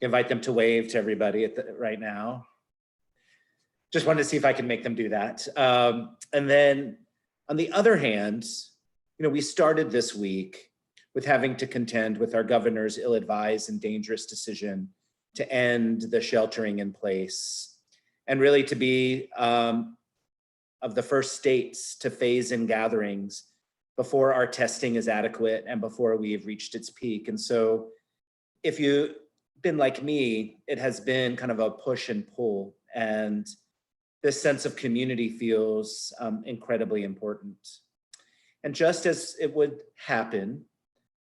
invite them to wave to everybody right now. Just wanted to see if I can make them do that. And then on the other hand, we started this week with having to contend with our governor's ill-advised and dangerous decision to end the sheltering in place, and really to be of the first states to phase in gatherings before our testing is adequate and before we've reached its peak. And so if you've been like me, it has been kind of a push and pull, and this sense of community feels incredibly important. And just as it would happen,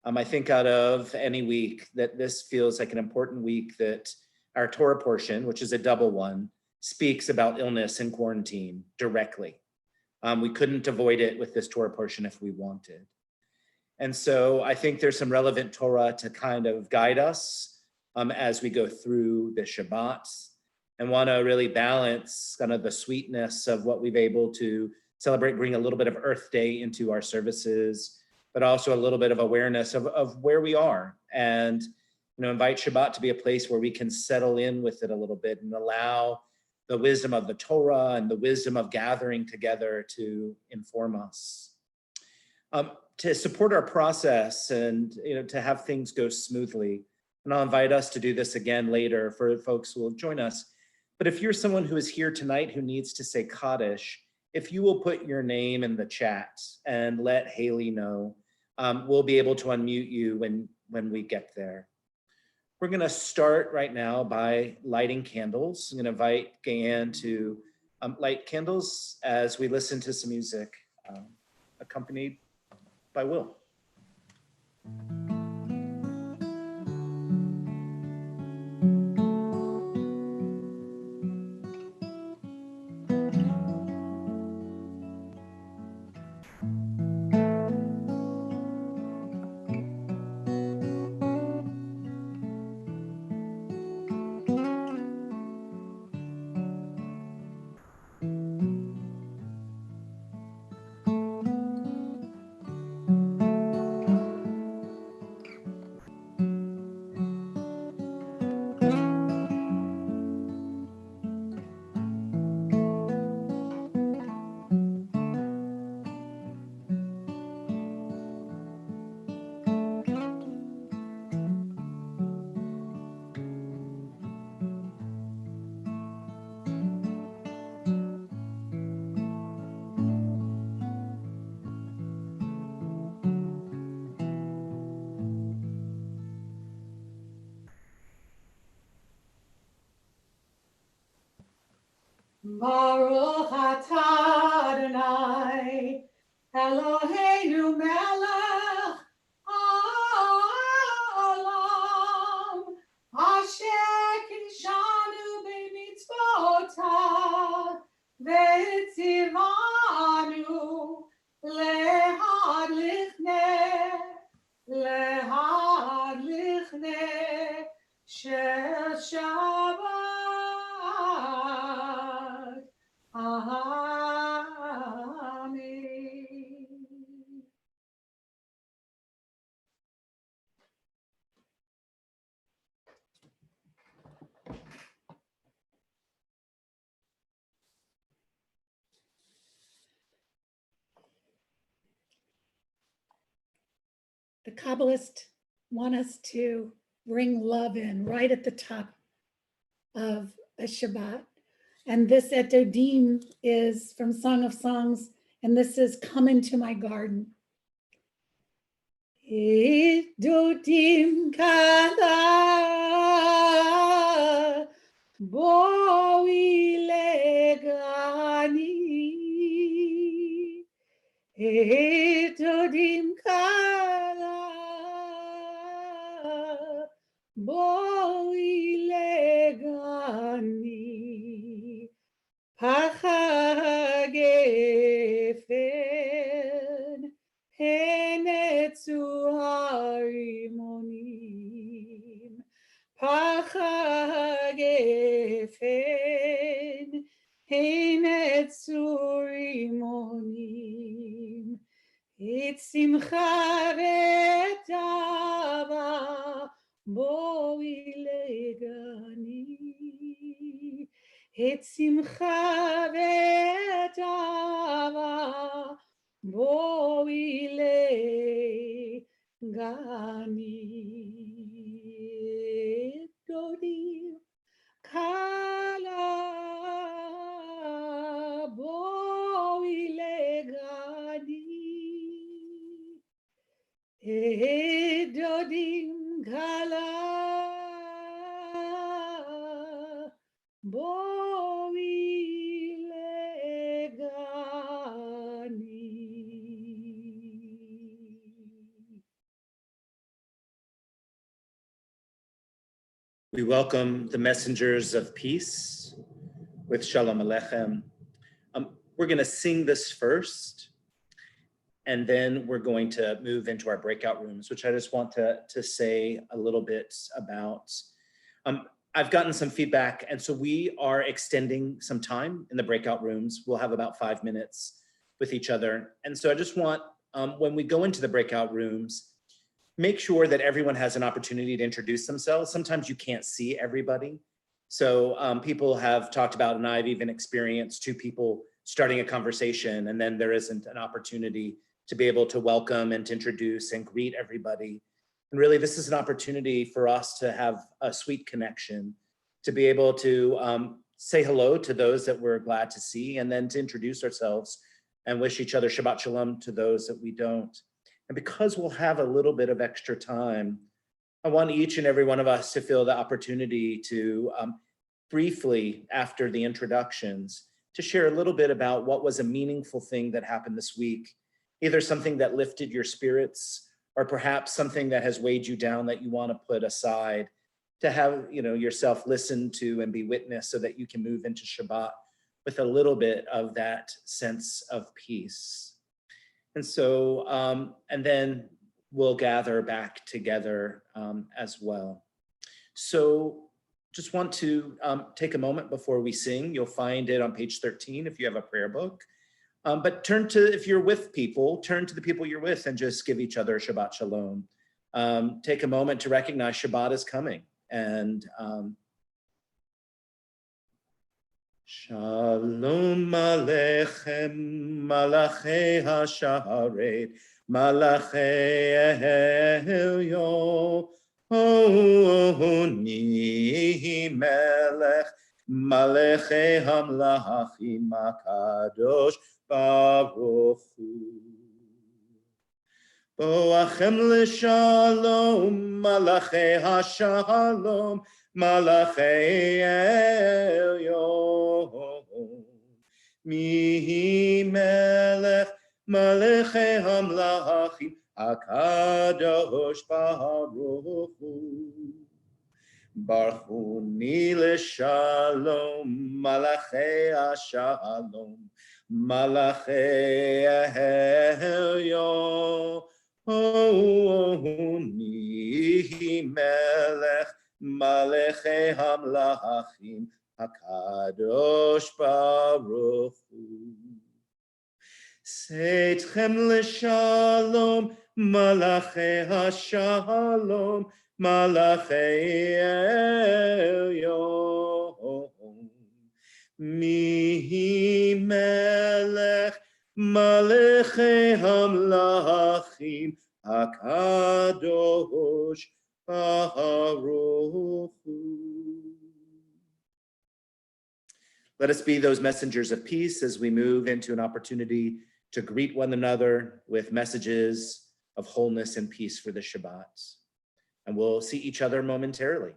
I think out of any week, that this feels like an important week that our Torah portion, which is a double one, speaks about illness and quarantine directly. We couldn't avoid it with this Torah portion if we wanted. And so I think there's some relevant Torah to kind of guide us as we go through the Shabbat, and want to really balance kind of the sweetness of what we've able to celebrate, bring a little bit of Earth Day into our services, but also a little bit of awareness of where we are, and invite Shabbat to be a place where we can settle in with it a little bit and allow the wisdom of the Torah and the wisdom of gathering together to inform us. To support our process and to have things go smoothly, and I'll invite us to do this again later for folks who will join us. But if you're someone who is here tonight who needs to say Kaddish, if you will put your name in the chat and let Haley know, we'll be able to unmute you when we get there. We're going to start right now by lighting candles. I'm going to invite Gayan to light candles as we listen to some music accompanied by Will. Baruch atah Adonai, Eloheinu melech haolam, asher kidshanu b'mitzvotav, v'tzivanu lehadlich neh shel Shabbat. Amen. The Kabbalists want us to bring love in right at the top of a Shabbat. And this etodim is from Song of Songs, and this is Come Into My Garden. Etodim kala boi legani, etodim kala boi legani. Pachagefen henetzu harimonim. Pachagefen henetzu harimonim. Et simcha v'tava boi legani. את שמחה ואת אהבה בואי לגני דודי קלה בואי לגני דודים קלה בואי לגני. We welcome the messengers of peace with Shalom Aleichem. We're going to sing this first, and then we're going to move into our breakout rooms, which I just want to say a little bit about. I've gotten some feedback, and so we are extending some time in the breakout rooms. We'll have about 5 minutes with each other. And so I just want, when we go into the breakout rooms, make sure that everyone has an opportunity to introduce themselves. Sometimes you can't see everybody. So people have talked about, and I've even experienced, two people starting a conversation, and then there isn't an opportunity to be able to welcome and to introduce and greet everybody. And really, this is an opportunity for us to have a sweet connection, to be able to say hello to those that we're glad to see, and then to introduce ourselves and wish each other Shabbat Shalom to those that we don't. And because we'll have a little bit of extra time, I want each and every one of us to feel the opportunity to briefly, after the introductions, to share a little bit about what was a meaningful thing that happened this week, either something that lifted your spirits, or perhaps something that has weighed you down that you want to put aside, to have yourself listen to and be witness so that you can move into Shabbat with a little bit of that sense of peace. And so, and then we'll gather back together as well. So just want to take a moment before we sing. You'll find it on page 13 if you have a prayer book. But turn to, if you're with people, turn to the people you're with and just give each other Shabbat Shalom. Take a moment to recognize Shabbat is coming. And Shalom Aleichem, Malachei HaSharet, Malachei Elyon, Oni Melech, Malachei Hamlachim HaKadosh Baruch Hu. Boachem l'shalom, Malachei HaShalom, Malachei Elyon, Mihi Melech, Malachei Hamlachim, HaKadosh Baruch Hu. Barchuni l'shalom, Malachei HaShalom, Malachei Elyon, Oni Melech, Malachei Hamlachim, HaKadosh Baruch Hu. Seitchem l'shalom, Malachei HaShalom, Malachei Elyon, Mihi Melech, Malachei Hamlachim, HaKadosh Baruch Hu. Let us be those messengers of peace as we move into an opportunity to greet one another with messages of wholeness and peace for the Shabbat. And we'll see each other momentarily.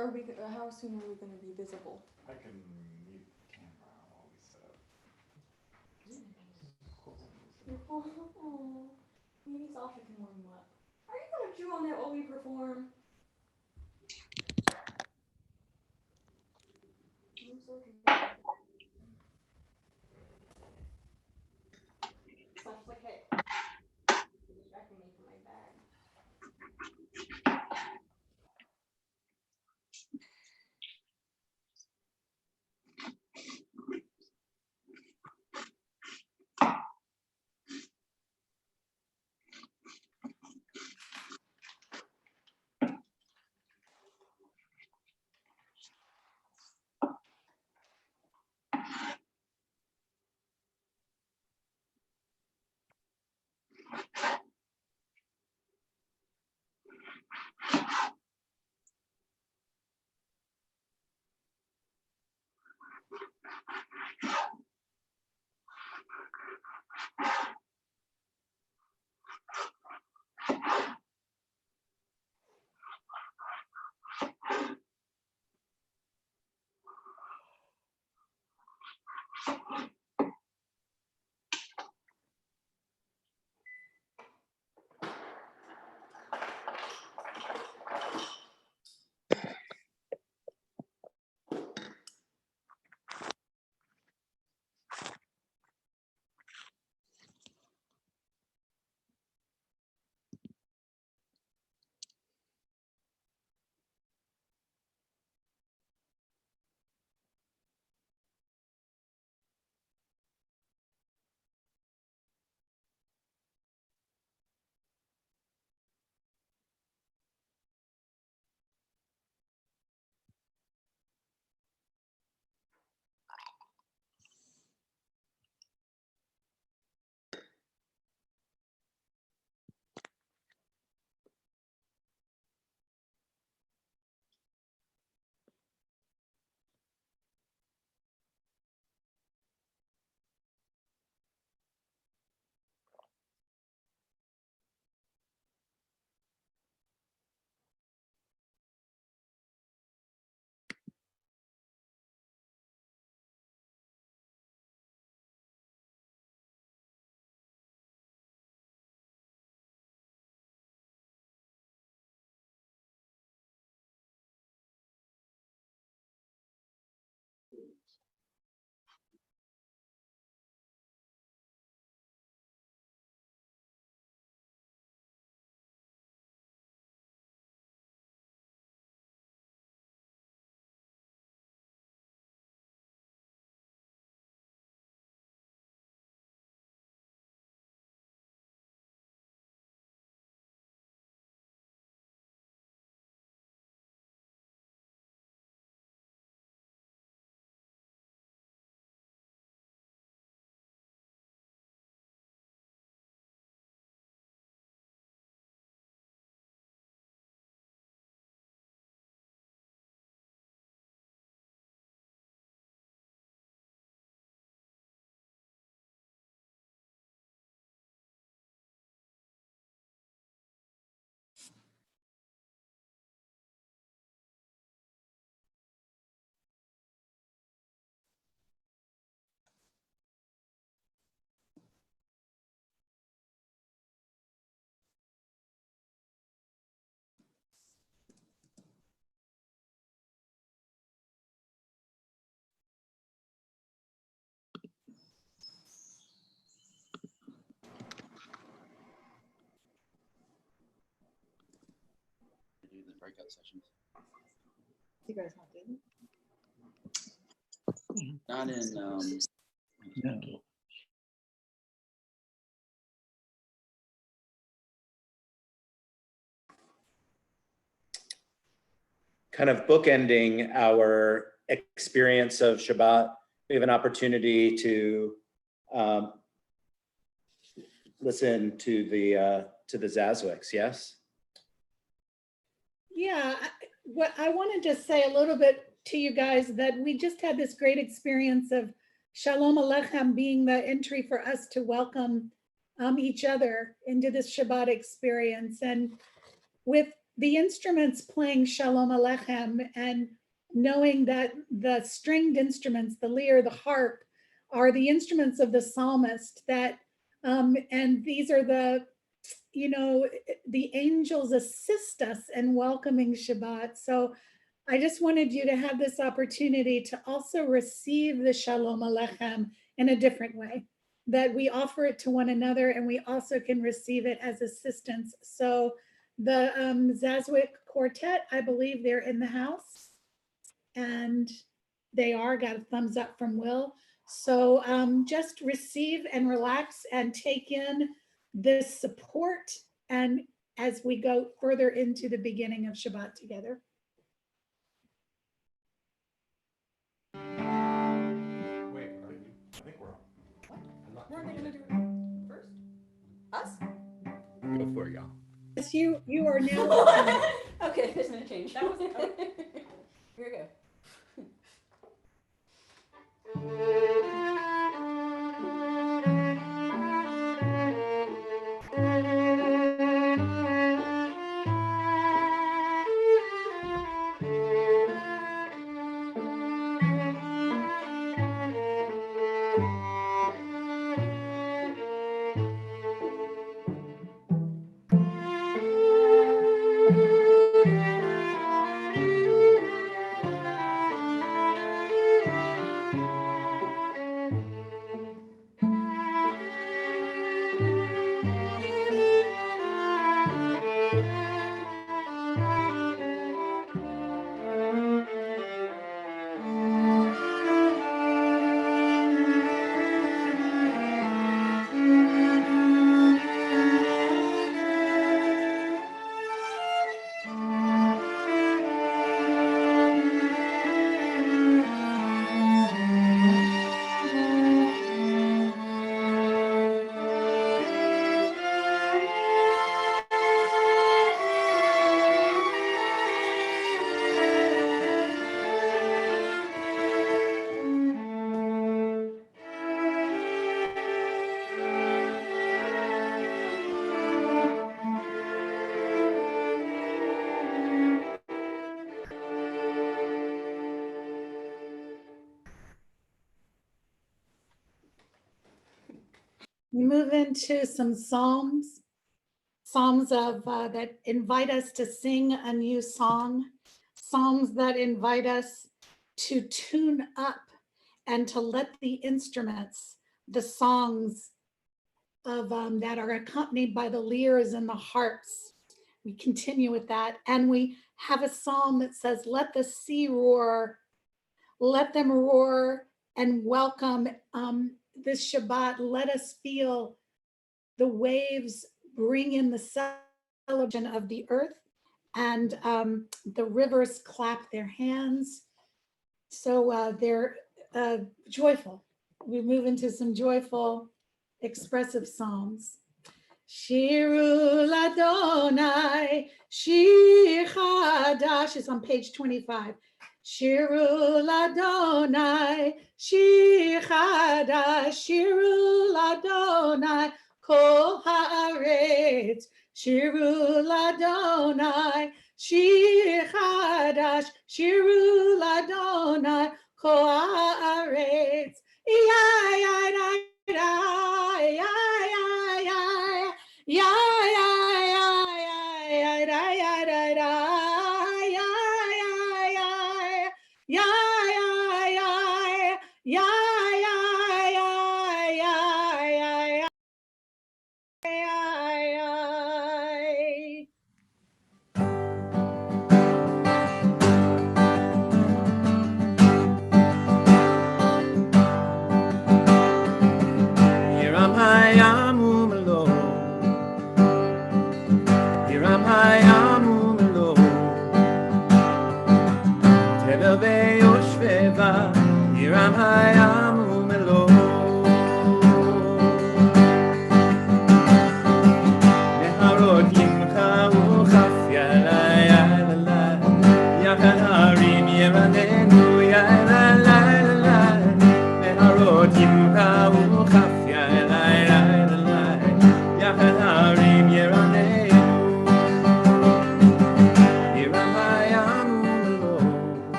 are we, how soon are we gonna be visible? I can mute camera while we set up. Oh, maybe Sasha can warm you up. Are you gonna chew on that while we perform? I'm so confused. Sasha's like, hey, you're distracting me from my bag. Do the breakout sessions. You guys want to? Not in Kind of bookending our experience of Shabbat, we have an opportunity to listen to the Zazwiks, yes? Yeah, what I want to just say a little bit to you guys that we just had this great experience of Shalom Aleichem being the entry for us to welcome each other into this Shabbat experience. And with the instruments playing Shalom Aleichem and knowing that the stringed instruments, the lyre, the harp, are the instruments of the psalmist, that and these are the, you know, the angels assist us in welcoming Shabbat. So I just wanted you to have this opportunity to also receive the Shalom Aleichem in a different way, that we offer it to one another and we also can receive it as assistance. So the Zaswick Quartet, I believe they're in the house, and they are, got a thumbs up from Will. So just receive and relax and take in this support, and as we go further into the beginning of Shabbat together. Wait, I think we're on. Weren't they gonna do it first? Us? Go for it, y'all. Yes, you are now. Okay, there's been a change. That was Here we go. We move into some psalms of that invite us to sing a new song, psalms that invite us to tune up and to let the instruments, the songs of that are accompanied by the lyres and the harps. We continue with that, and we have a psalm that says, "Let the sea roar, let them roar and welcome this Shabbat. Let us feel the waves bring in the celebration of the earth, and the rivers clap their hands." So they're joyful. We move into some joyful, expressive psalms. Shiru Ladonai, Shir Chadash is on page 25. Shiru Ladonai, Shir Chadash, Shiru Ladonai, Kol Haaretz. Shiru Ladonai, Shir Chadash, Shiru Ladonai, Kol Haaretz.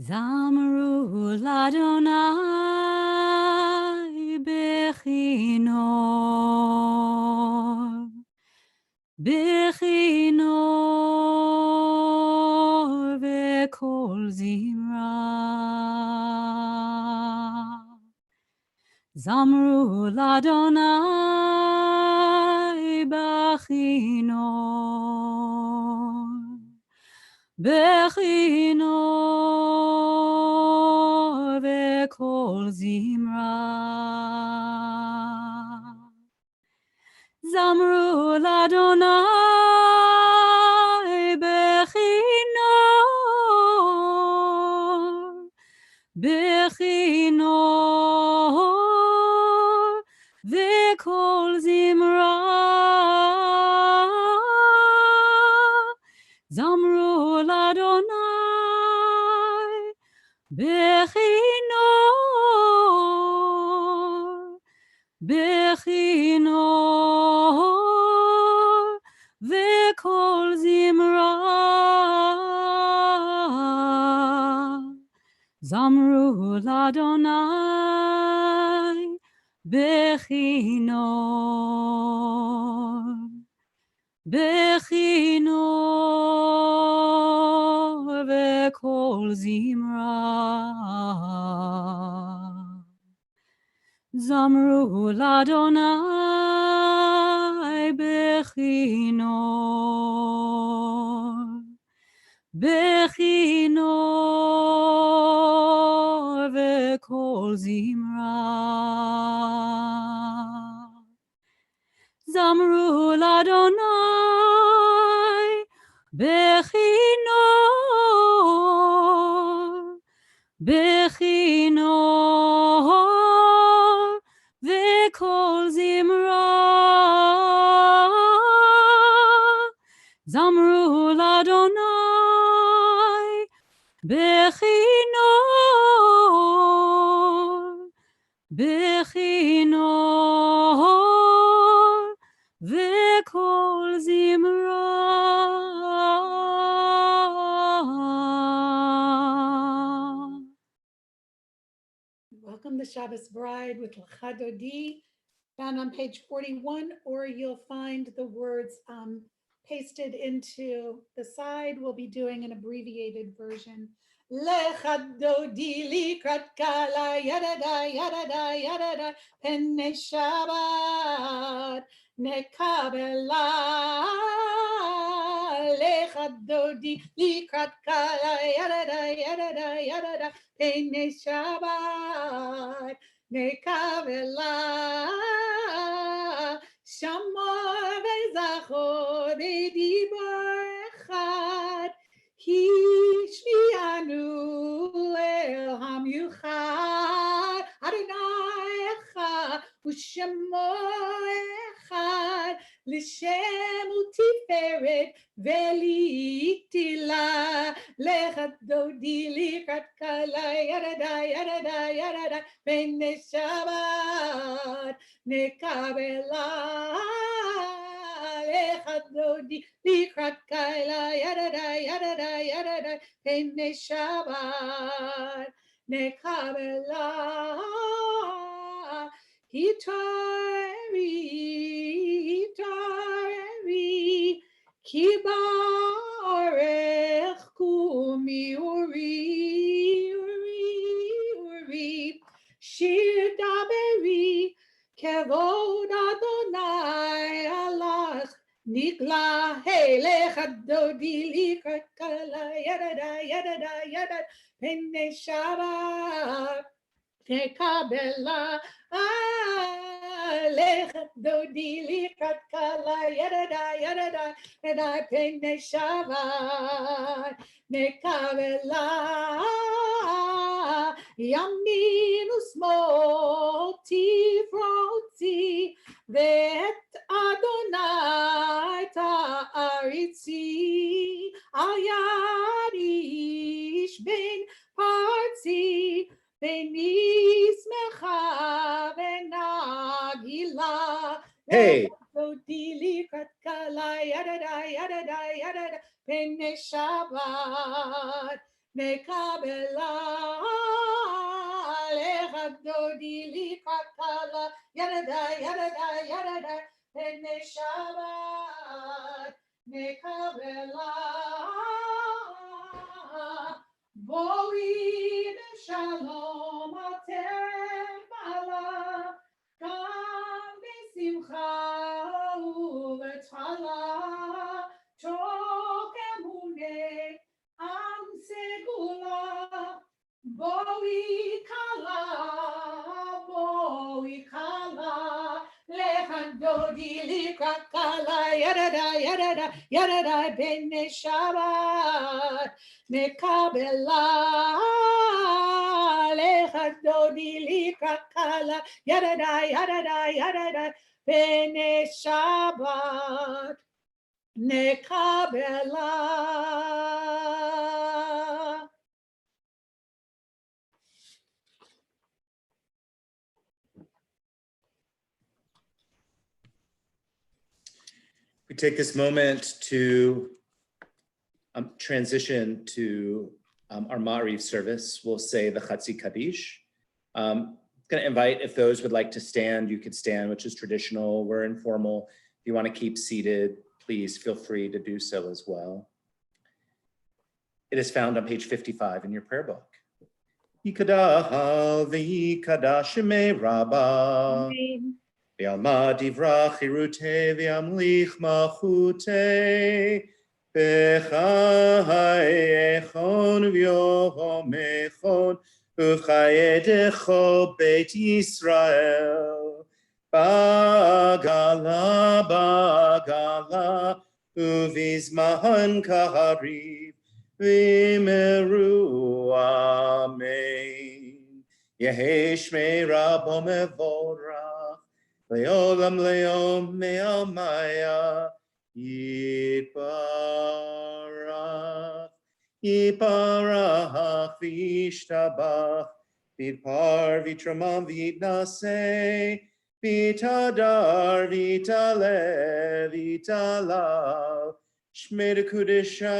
Zamru ladonai bechinor, bechinor vekol zimra. Zamru ladonai bechinor, bechinor vekol zimra. Zamru ladonai bechinor, bechinor vekol zimra. Zamru ladonai bechinor, bechinor vekol zimra. Zamru ladonai bechinor, bechinor vekol zimra. Zamru ladonai bechinor, bechinor vekol zimra. Zamru ladonai bechinor, bechinor vekol zimra. Zamru ladonai bechinor, bechinor vekol zimra. Welcome the Shabbos Bride with Lecha Dodi, found on page 41, or you'll find the words pasted into the side. We'll be doing an abbreviated version. Lecha Dodi likrat kala yadada yadada yadada penne Shabbat nekabela. Lecha Dodi likrat kala yadada yadada yadada penne Shabbat nekavela. Shamar vezachor bedibar echad hishmianu el hamyuchad Adonai echad u'shemo echad l'shem u'tiferet v'li'tila lechat dodi likrat kala yadada yadada yadada pene Shabbat nekabela. Lechat dodi likrat kala yadada yadada yadada pene Shabbat nekabela. Hitareri kibarech kumi uri shir daberi kevod Adonai alach nikla. Hey, lechat dodi likrat kala yadada yadada yadada pene Shabbat nekabela. Lechat dodi likrat kala yadada yadada yadada pene Shabbat nekabela. Yamin u'smol tifrotzi ve'et Adonai ta'aritzi al yad ish ben partzi v'nismecha v'nagila. Hey. Dodi likrat kala yadada yadada yadada pene Shabbat נקבלה לחדודי לקקלה ירדה ירדה ירדה בני שבת נקבלה בואי בשלום אתם בעלה גם בשמחה ובתחלה תוך אמוני עם סגולה בואי קלה לחדודי לקקלה ירדה ירדה ירדה בני שבת נקבלה לחדודי לקקלה ירדה ירדה ירדה בני שבת נקבלה. We take this moment to transition to our Ma'ariv service. We'll say the Chatzi Kaddish. Going to invite, if those would like to stand, you could stand, which is traditional. We're informal. If you want to keep seated, please feel free to do so as well. It is found on page 55 in your prayer book. Yikadah v'yikadah shemei Rabbah. V'yalma divrach chirutei v'yamlich malchutei b'chai echon v'yohom echon uv'chayedecho beit Yisrael ba'gala ba'gala uv'izman kahariv v'meru amen. Yehi shmei Rabbo mevorach le'olam le'om me'almaya yitbarach yitbarach v'yishtabach v'yitpar v'yitramam v'yitnaseh v'yitadar v'yitale v'yitalal shmei dekudesha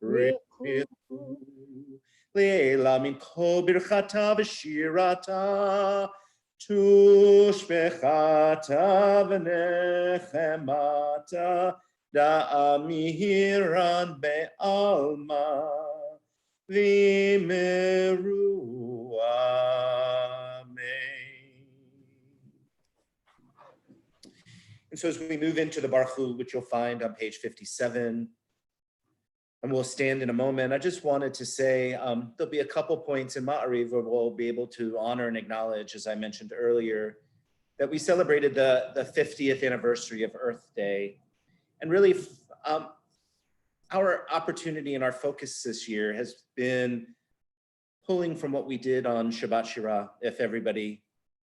richu le'ela min kol birchata v'shirata tushbechata v'nechemata da'amihiran be'alma v'meru amen. And so as we move into the Baruch Hu, which you'll find on page 57, and we'll stand in a moment, I just wanted to say there'll be a couple points in Ma'ariv where we'll be able to honor and acknowledge, as I mentioned earlier, that we celebrated the 50th anniversary of Earth Day. And really, our opportunity and our focus this year has been pulling from what we did on Shabbat Shirah. If everybody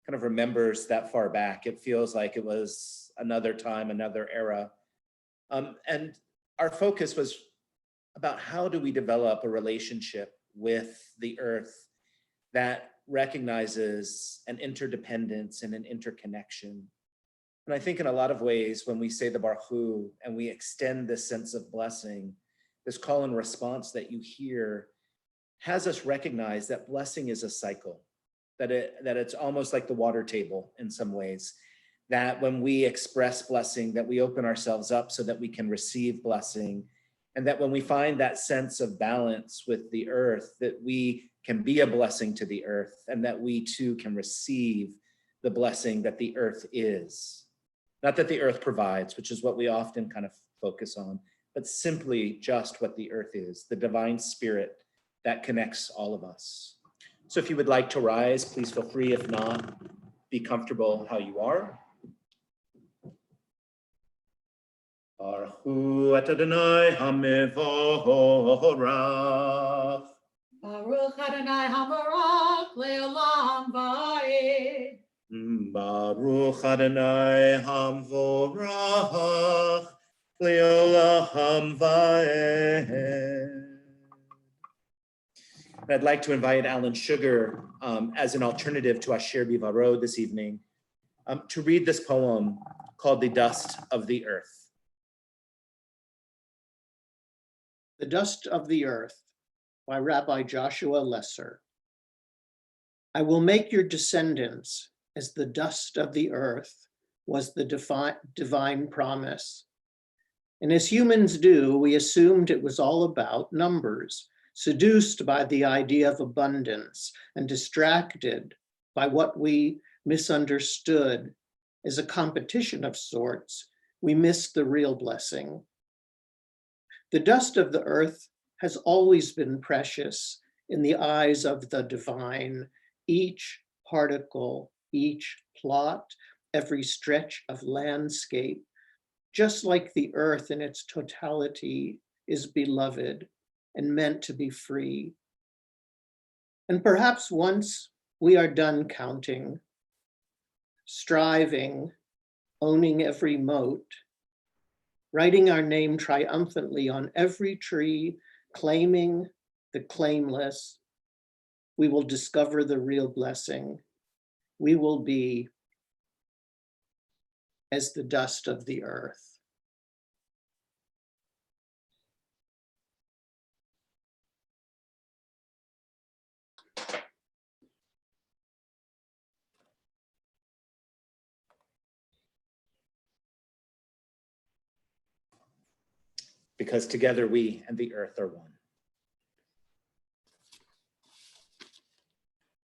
kind of remembers that far back, it feels like it was another time, another era. And our focus was about how do we develop a relationship with the earth that recognizes an interdependence and an interconnection. And I think in a lot of ways, when we say the Baruch Hu and we extend this sense of blessing, this call and response that you hear has us recognize that blessing is a cycle, that it's almost like the water table in some ways, that when we express blessing, that we open ourselves up so that we can receive blessing. And that when we find that sense of balance with the earth, that we can be a blessing to the earth and that we too can receive the blessing that the earth is. Not that the earth provides, which is what we often kind of focus on, but simply just what the earth is, the divine spirit that connects all of us. So if you would like to rise, please feel free. If not, be comfortable how you are. Baruch Hu et Adonai HaMevorach. Baruch Adonai HaMevorach le'olam va'ed. Baruch Adonai HaMevorach le'olam va'ed. I'd like to invite Alan Sugar as an alternative to Asher Bivaro this evening to read this poem called The Dust of the Earth. The dust of the earth, by Rabbi Joshua Lesser. I will make your descendants as the dust of the earth was the divine promise. And as humans do, we assumed it was all about numbers, seduced by the idea of abundance and distracted by what we misunderstood as a competition of sorts. We missed the real blessing. The dust of the earth has always been precious in the eyes of the divine. Each particle, each plot, every stretch of landscape, just like the earth in its totality, is beloved and meant to be free. And perhaps once we are done counting, striving, owning every mote, writing our name triumphantly on every tree, claiming the claimless, we will discover the real blessing. We will be as the dust of the earth. Because together we and the earth are one.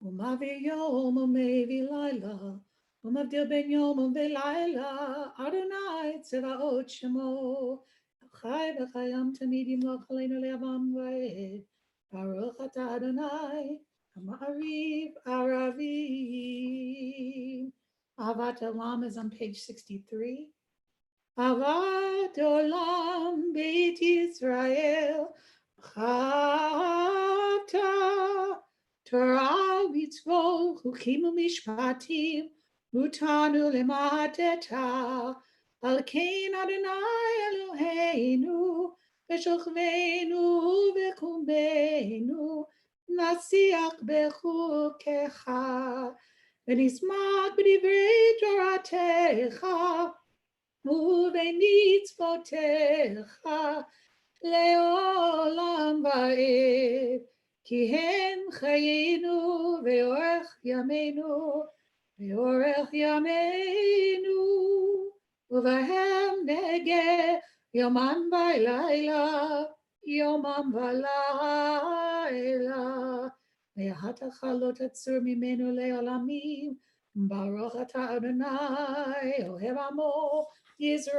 Umavi yom umevi laila, umavdil ben yom uvelayla, Adonai tzevaot shemo, Chai v'chayam tamid yimloch aleinu le'avam va'ed, Baruch atah Adonai, Ha'ma'ariv aravim. Avat Olam is on page 63. Avat Olam Beit Yisrael, Chata, Torah mitzvot, chukim u'mishpatim, utanu lemateta, al kein Adonai Eloheinu, v'shochveinu v'kumbeinu, nasiach bechukecha, v'nismak b'divrei Toratecha, ובמצוותיך לעולם ועד, כי הם חיינו ואורך ימינו, ואורך ימינו, ובהם נגה יומם ולילה, יומם ולילה, ויהתך לא תצור ממנו לעולמים, ברוך אתה אדוני, אוהב עמו, Israel.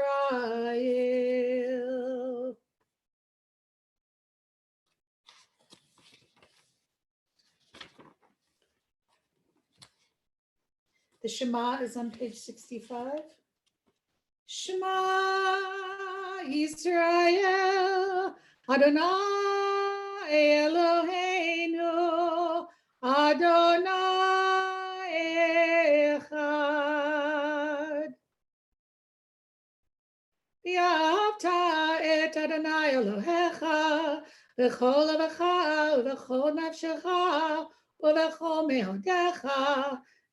The Shema is on page 65. Shema Yisrael, Adonai Eloheinu, Adonai Echad. ואהבת את אדוני אלוהיך בכל לבבך ובכל נפשך ובכל מאודיך,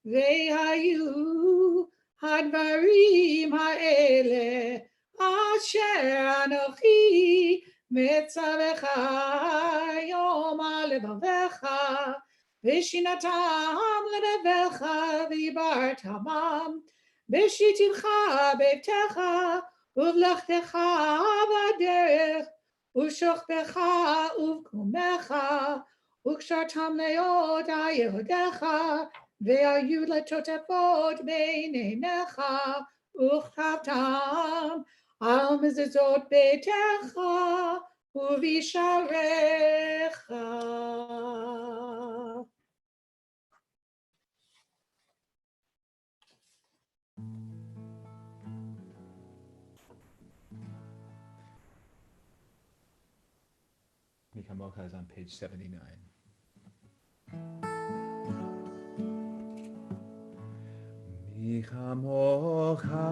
והיו הדברים האלה אשר אנוכי מצווך היום על לבבך, ושינתם ללבך ודיברת עמם, בשיטתך ביתך ובלכתך בדרך, ושוכבך ובקומך, וקשרתם מאוד על יהודיך, והיו לטוטפות בין עיניך, וכתבתם על מזוזות ביתך ובשעריך. Mikamoka is on page 79. Mikamoka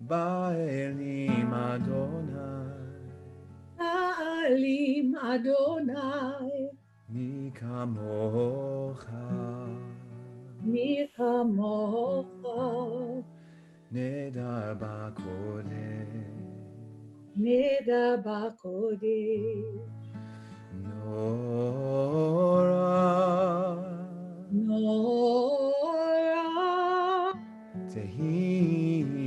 Ba'elim Adonai, Ba'alim Adonai, מי כמוך נדע נדר בקודש, nida bakodesh. Nora Nora Tehilo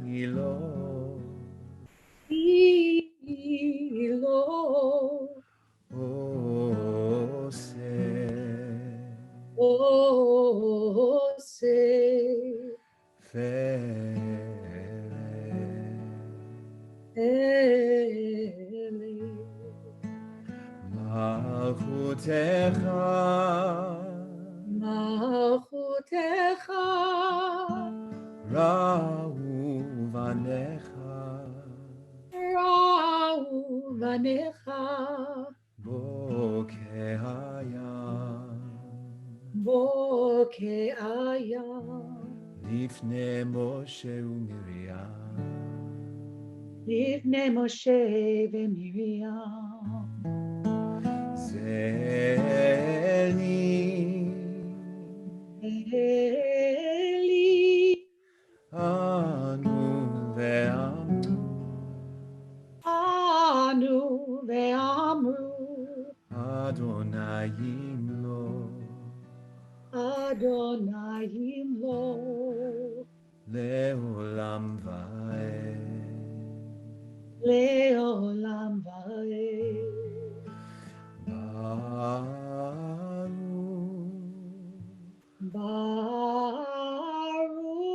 ilo Ose ose Fere ele. Malchutecha Malchutecha Ra'uvanecha ra'u vanecha Bokehayam boke'ayam Lifne Moshe u'Miriam לפני משה ומרים. Zeli אלי Anu ve'amru אנו ואמרו Adonai Imlo אדוני ימלוך Leolam Vaed לעולם ועד. Baruch ברוך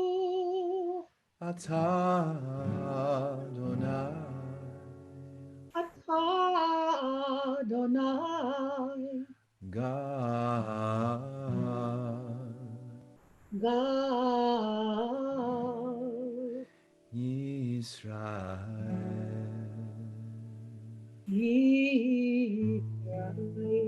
Atah Adonai אתה אדוני God God Yisrael. Israel.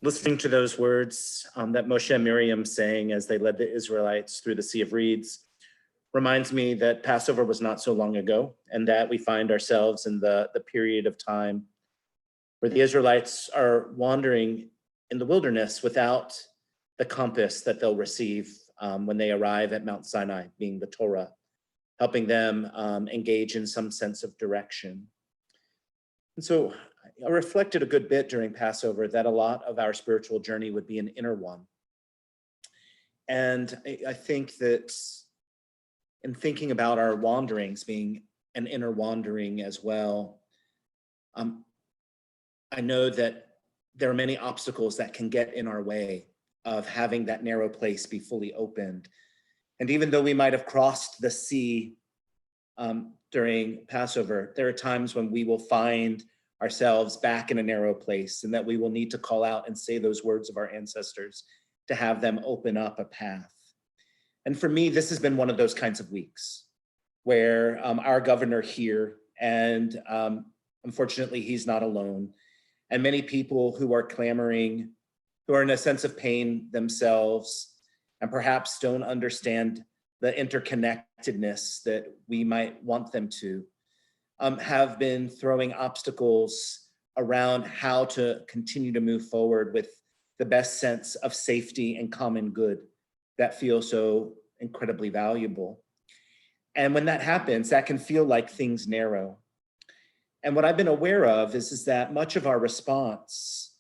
Listening to those words that Moshe and Miriam sang as they led the Israelites through the Sea of Reeds reminds me that Passover was not so long ago, and that we find ourselves in the period of time where the Israelites are wandering in the wilderness without the compass that they'll receive when they arrive at Mount Sinai, being the Torah, helping them engage in some sense of direction. And so I reflected a good bit during Passover that a lot of our spiritual journey would be an inner one. And I think that in thinking about our wanderings being an inner wandering as well, I know that there are many obstacles that can get in our way of having that narrow place be fully opened. And even though we might have crossed the sea during Passover, there are times when we will find ourselves back in a narrow place, and that we will need to call out and say those words of our ancestors to have them open up a path. And for me, this has been one of those kinds of weeks where our governor here, and unfortunately, he's not alone, and many people who are clamoring, who are in a sense of pain themselves, and perhaps don't understand the interconnectedness that we might want them to, have been throwing obstacles around how to continue to move forward with the best sense of safety and common good that feels so incredibly valuable. And when that happens, that can feel like things narrow. And what I've been aware of is that much of our response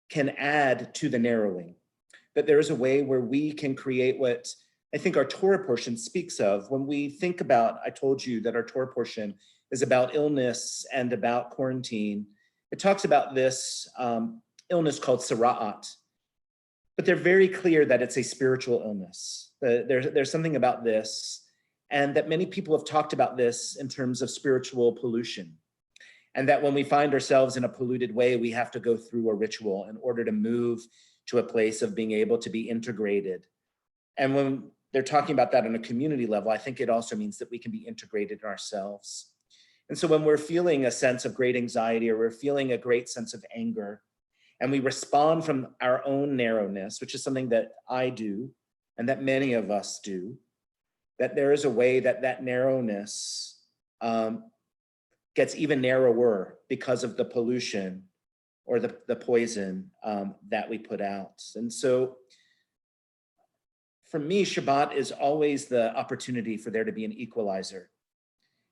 can add to the narrowing, that there is a way where we can create what I think our Torah portion speaks of. When we think about, I told you that our Torah portion is about illness and about quarantine. It talks about this illness called sara'at, but they're very clear that it's a spiritual illness. There's something about this, and that many people have talked about this in terms of spiritual pollution. And that when we find ourselves in a polluted way, we have to go through a ritual in order to move to a place of being able to be integrated. And when they're talking about that on a community level, I think it also means that we can be integrated in ourselves. And so when we're feeling a sense of great anxiety, or we're feeling a great sense of anger, and we respond from our own narrowness, which is something that I do, and that many of us do, that there is a way that that narrowness gets even narrower because of the pollution or the poison that we put out. And so for me, Shabbat is always the opportunity for there to be an equalizer.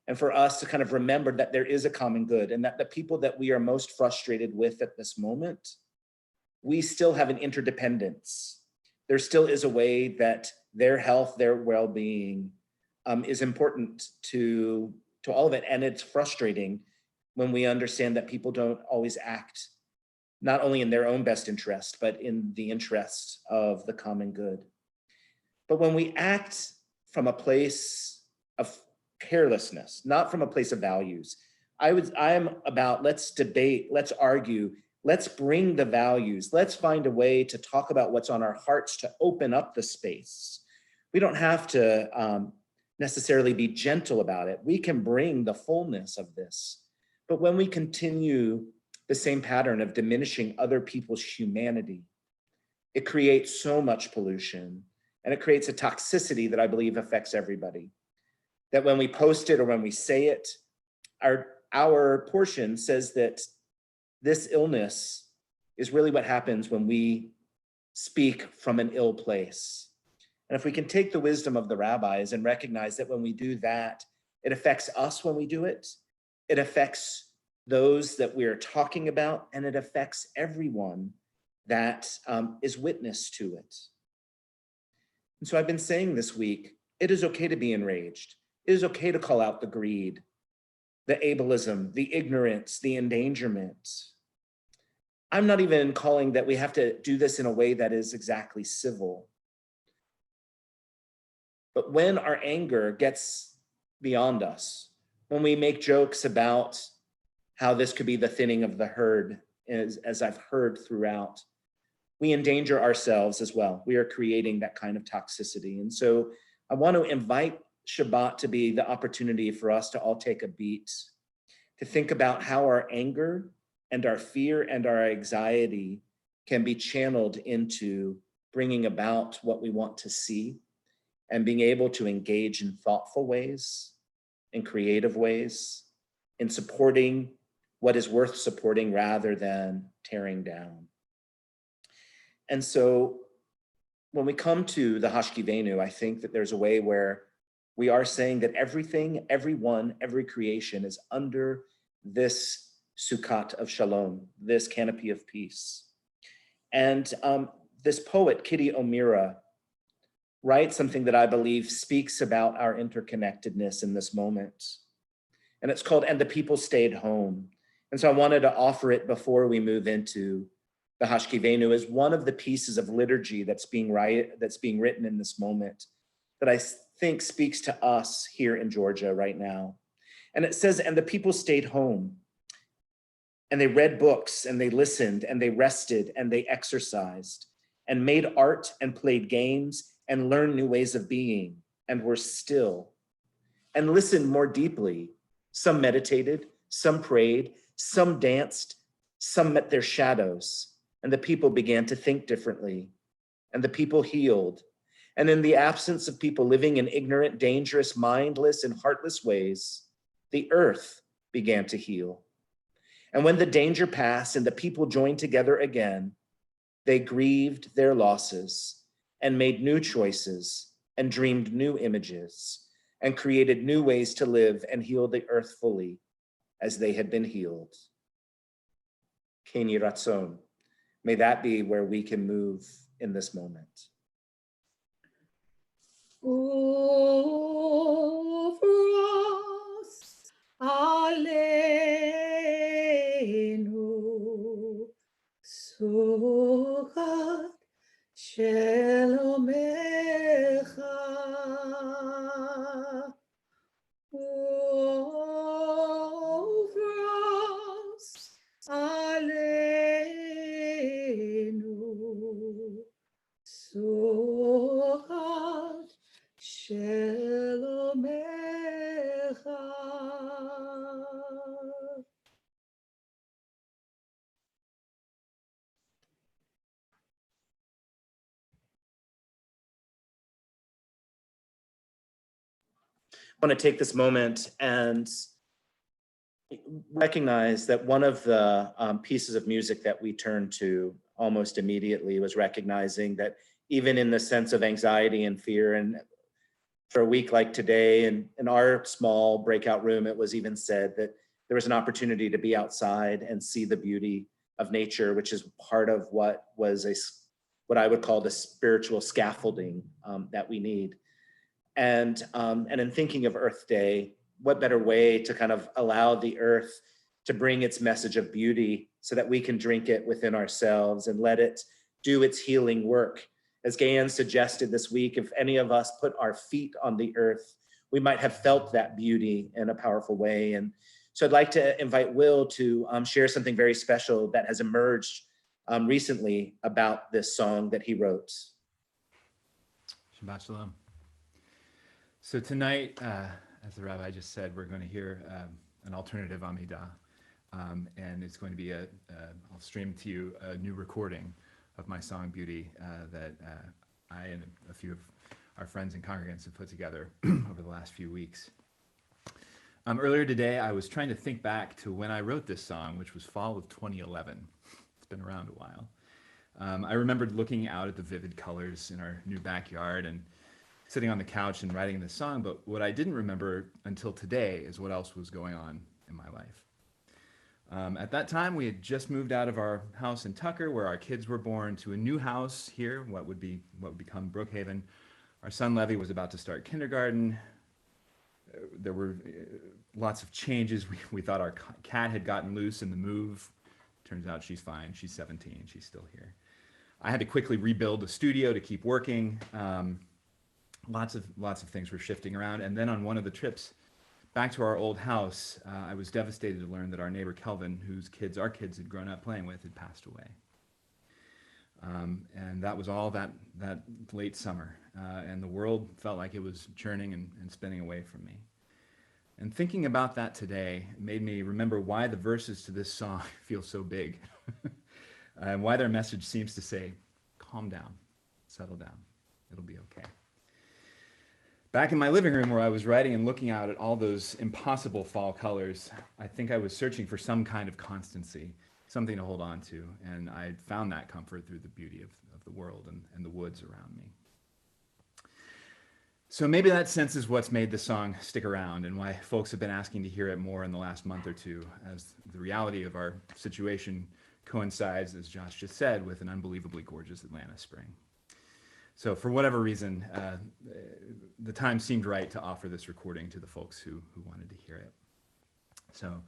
And for us to kind of remember that there is a common good and that the people that we are most frustrated with at this moment, we still have an interdependence. There still is a way that their health, their well-being is important to all of it. And it's frustrating when we understand that people don't always act not only in their own best interest, but in the interest of the common good. But when we act from a place of carelessness, not from a place of values, I'm about let's debate, let's argue, let's bring the values, let's find a way to talk about what's on our hearts to open up the space. We don't have to necessarily be gentle about it. We can bring the fullness of this. But when we continue the same pattern of diminishing other people's humanity, it creates so much pollution. And it creates a toxicity that I believe affects everybody. That when we post it or when we say it, our portion says that this illness is really what happens when we speak from an ill place. And if we can take the wisdom of the rabbis and recognize that when we do that, it affects us when we do it, it affects those that we are talking about, and it affects everyone that is witness to it. And so I've been saying this week, it is okay to be enraged. It is okay to call out the greed, the ableism, the ignorance, the endangerment. I'm not even calling that we have to do this in a way that is exactly civil. But when our anger gets beyond us, when we make jokes about how this could be the thinning of the herd, as I've heard throughout, we endanger ourselves as well. We are creating that kind of toxicity. And so I want to invite Shabbat to be the opportunity for us to all take a beat, to think about how our anger and our fear and our anxiety can be channeled into bringing about what we want to see and being able to engage in thoughtful ways, in creative ways, in supporting what is worth supporting rather than tearing down. And so when we come to the Hashkivenu, I think that there's a way where we are saying that everything, everyone, every creation is under this Sukkot of Shalom, this canopy of peace. And this poet, Kitty O'Meara, writes something that I believe speaks about our interconnectedness in this moment. And it's called, "And the People Stayed Home." And so I wanted to offer it before we move into the Hashkivenu as one of the pieces of liturgy that's being written in this moment that I think speaks to us here in Georgia right now. And it says, "And the people stayed home, and they read books, and they listened, and they rested, and they exercised, and made art, and played games, and learned new ways of being, and were still, and listened more deeply. Some meditated, some prayed, some danced, some met their shadows, and the people began to think differently, and the people healed. And in the absence of people living in ignorant, dangerous, mindless, and heartless ways, the earth began to heal. And when the danger passed and the people joined together again, they grieved their losses and made new choices and dreamed new images and created new ways to live and heal the earth fully as they had been healed." Keni Ratzon. May that be where we can move in this moment. Ufros aleinu suchat shelomecha. Ufros aleinu suchat shelomecha. I want to take this moment and recognize that one of the pieces of music that we turned to almost immediately was recognizing that even in the sense of anxiety and fear, and for a week like today, and in our small breakout room, it was even said that there was an opportunity to be outside and see the beauty of nature, which is part of what what I would call the spiritual scaffolding that we need. And in thinking of Earth Day, what better way to kind of allow the earth to bring its message of beauty so that we can drink it within ourselves and let it do its healing work. As Gayan suggested this week, if any of us put our feet on the earth, we might have felt that beauty in a powerful way. And so I'd like to invite Will to share something very special that has emerged recently about this song that he wrote. Shabbat Shalom. So tonight, as the rabbi just said, we're going to hear an alternative Amidah, and it's going to be I'll stream to you a new recording of my song Beauty that I and a few of our friends and congregants have put together over the last few weeks. Earlier today, I was trying to think back to when I wrote this song, which was fall of 2011. It's been around a while. I remembered looking out at the vivid colors in our new backyard and sitting on the couch and writing this song, but what I didn't remember until today is what else was going on in my life. At that time, we had just moved out of our house in Tucker, where our kids were born, to a new house here, what would become Brookhaven. Our son Levy was about to start kindergarten. There were lots of changes. We thought our cat had gotten loose in the move. Turns out she's fine. She's 17. She's still here. I had to quickly rebuild the studio to keep working. Lots of things were shifting around. And then on one of the trips back to our old house, I was devastated to learn that our neighbor Kelvin, whose kids our kids had grown up playing with, had passed away. And that was all that late summer. And the world felt like it was churning and spinning away from me. And thinking about that today made me remember why the verses to this song feel so big. And why their message seems to say, calm down, settle down, it'll be okay. Back in my living room where I was writing and looking out at all those impossible fall colors, I think I was searching for some kind of constancy, something to hold on to, and I found that comfort through the beauty of the world and the woods around me. So maybe that sense is what's made the song stick around and why folks have been asking to hear it more in the last month or two, as the reality of our situation coincides, as Josh just said, with an unbelievably gorgeous Atlanta spring. So for whatever reason, the time seemed right to offer this recording to the folks who wanted to hear it. So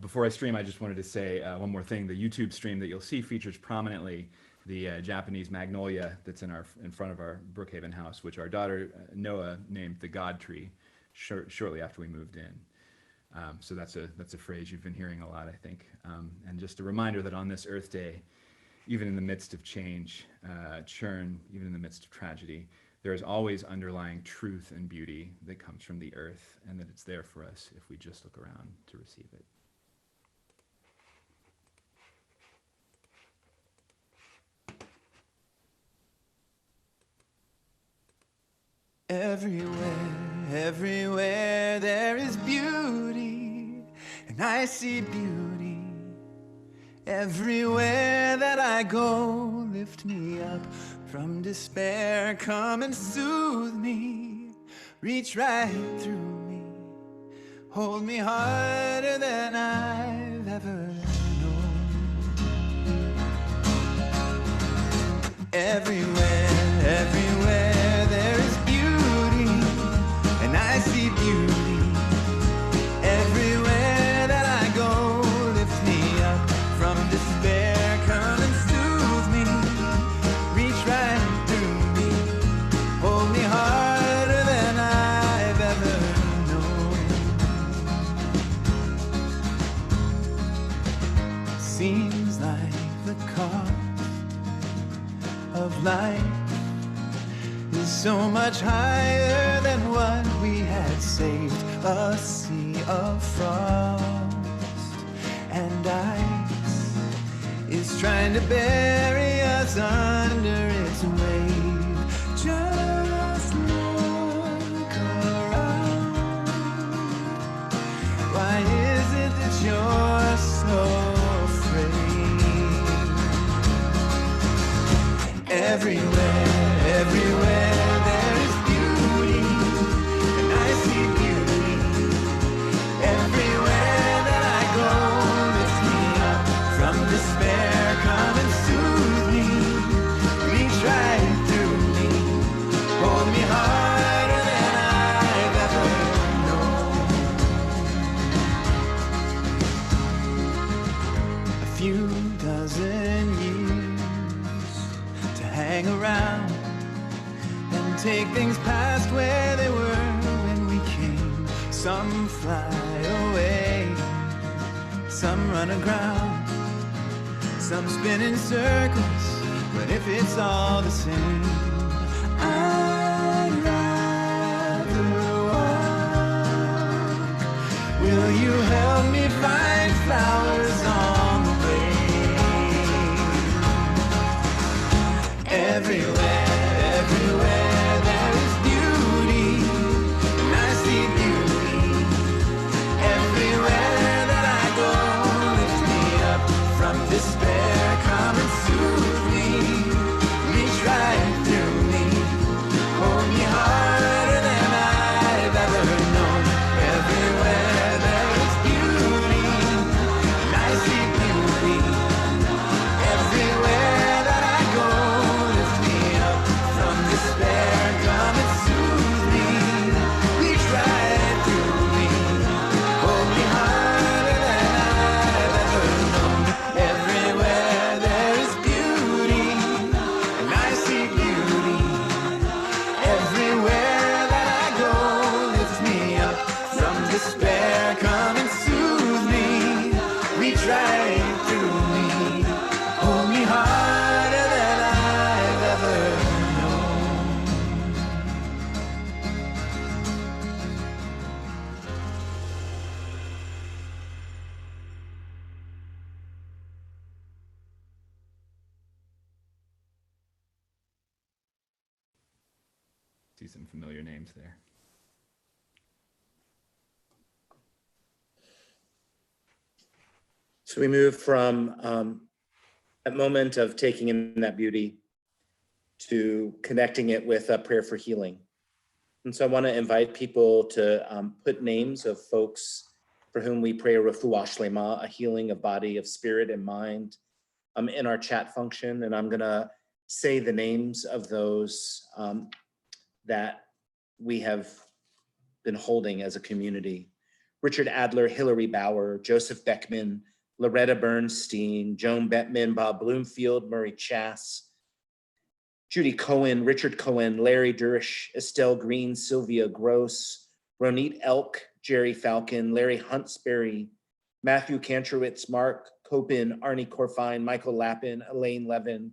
before I stream, I just wanted to say one more thing. The YouTube stream that you'll see features prominently the Japanese magnolia that's in front of our Brookhaven house, which our daughter Noah named the God tree shortly after we moved in. So that's a phrase you've been hearing a lot, I think. And just a reminder that on this Earth Day, even in the midst of change, churn, even in the midst of tragedy, there is always underlying truth and beauty that comes from the earth, and that it's there for us if we just look around to receive it. Everywhere there is beauty, and I see beauty. Everywhere that I go, lift me up from despair, come and soothe me, reach right through me, hold me harder than I've ever known. Everywhere there is beauty, and I see beauty. Everywhere that I go, lift me up from despair, come and soothe me, reach right through me, hold me harder than I've ever known. Seems like the cost of life is so much higher than what we had saved. A sea of frost and ice is trying to bury us under its wave. Just look around. Why is it that everywhere there is beauty, and I see beauty. Everywhere that I go, lift me up from despair, come and soothe me, reach right through me, hold me harder than I've ever known. A few dozen years to hang around and take things past where they were when we came. Some fly away, some run aground, some spin in circles, but if it's all the same, I'd rather walk. Will you help me find flowers on the way? Everywhere there is beauty, and I see beauty. Everywhere that I go, lift me up from despair, come and soothe me, reach right through me, hold me harder than I've ever known. Everywhere there is beauty, and I see beauty. Everywhere that I go, lift me up from despair, come and soothe me, reach right through me, hold me harder than I've ever known. Everywhere there is beauty, and I see beauty. Everywhere that I go, lift me up from despair, come and soothe me, reach right through me, hold me harder than I've ever known. See some familiar names there. So we move from that moment of taking in that beauty to connecting it with a prayer for healing. And so I want to invite people to put names of folks for whom we pray a refuah shlema, a healing of body, of spirit and mind, in our chat function. And I'm going to say the names of those that we have been holding as a community. Richard Adler, Hillary Bauer, Joseph Beckman, Loretta Bernstein, Joan Bettman, Bob Bloomfield, Murray Chass, Judy Cohen, Richard Cohen, Larry Durish, Estelle Green, Sylvia Gross, Ronit Elk, Jerry Falcon, Larry Huntsberry, Matthew Kantrowitz, Mark Copin, Arnie Corfine, Michael Lappin, Elaine Levin,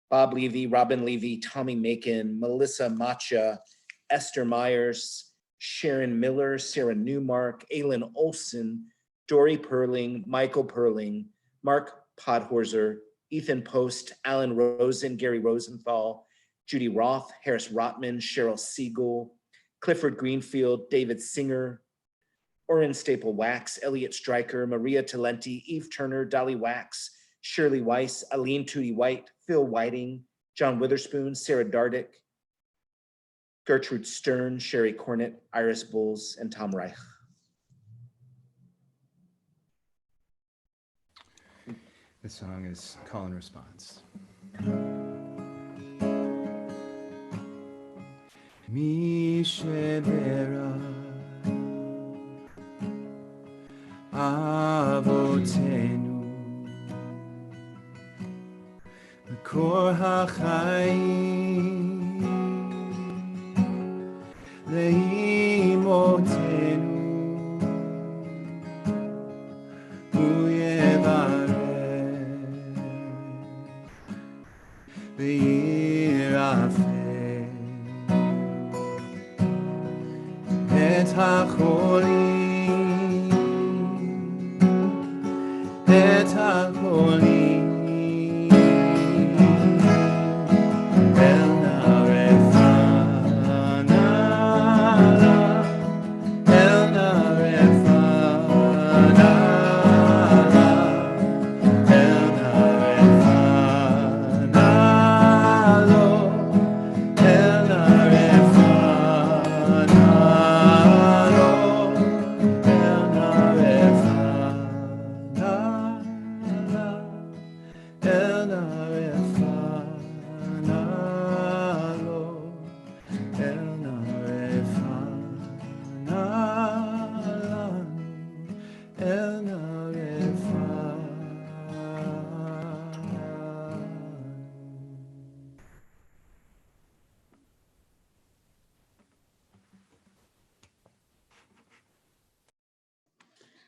Bob Levy, Robin Levy, Tommy Macon, Melissa Macha, Esther Myers, Sharon Miller, Sarah Newmark, Aylin Olson, Dory Perling, Michael Perling, Mark Podhorzer, Ethan Post, Alan Rosen, Gary Rosenthal, Judy Roth, Harris Rotman, Cheryl Siegel, Clifford Greenfield, David Singer, Oren Staple Wax, Elliot Stryker, Maria Talenti, Eve Turner, Dolly Wax, Shirley Weiss, Aline Tootie White, Phil Whiting, John Witherspoon, Sarah Dardick, Gertrude Stern, Sherry Cornett, Iris Bulls, and Tom Reich. This song is Call and Response. Mishedera Avotenu Mikor HaChaim Leimotenu את החולים, את החולים, אל נא רפאנה לה, אל נא רפאנה לה, אל נא רפאנה לו.